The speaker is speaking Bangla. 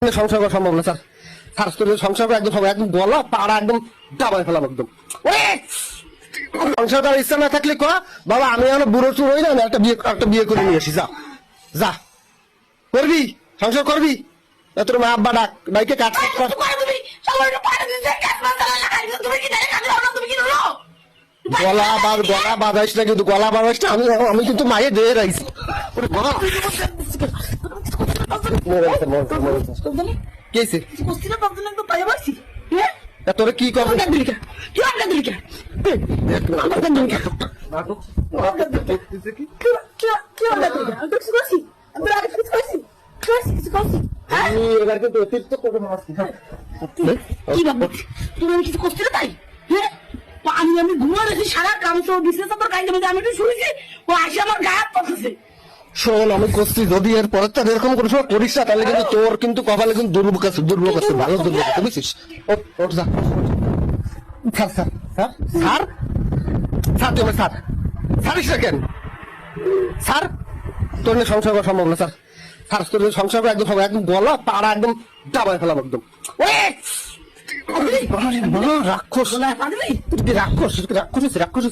সংসার করা সম্ভব না স্যার। স্যার তোর সংসার করা একদম সম্ভব, একদম গলা পাড়া একদম দাবাই ফেলাম একদম। সংসার করার ইচ্ছা না থাকলে ক বাবা, আমি এখন বুড়ো চুর হই না, আমি একটা বিয়ে করে নিয়ে আসি। যা যা, করবি সংসার করবি। তোর মা আব্বা ডাক ডাইকে কাট কর। গলা বাজাইস না কিন্তু, গলা বাজাইস না। আমি কিন্তু মায়ে দিয়ে রাইছি। তোরে কি করবো? এবার কিন্তু অতিরিক্ত করে মারছি। কি বাবা তুমি আমি কিছু করছি না তাই? হ্যাঁ আমি ঘুমা রেখে সারা কাম সব বিশেষ তোর কাজে মধ্যে আমি একটু শুয়েছি, ও আসে আমার গায়ে হাত পাচ্ছে। শোন, আমি করছি যদি এর পরে তার এরকম কোনো সময় করিস না, তাহলে কিন্তু তোর কিন্তু কপালে কিন্তু দুর্ভোগ আছে, ভালো দুর্ভোগ আছে, বুঝছিস? ওঠ যা। Sir sir sir sir sir তুমি স্যার ছাড়িস না কেন? স্যার তোর নিয়ে সংসার করা সম্ভব না স্যার। স্যার তোর সংসার করা একদম সম্ভব, একদম গলা পাড়া একদম দাবাই ফেলাম একদম। রাক্ষস রাক্ষস রাক্ষস রাক্ষস।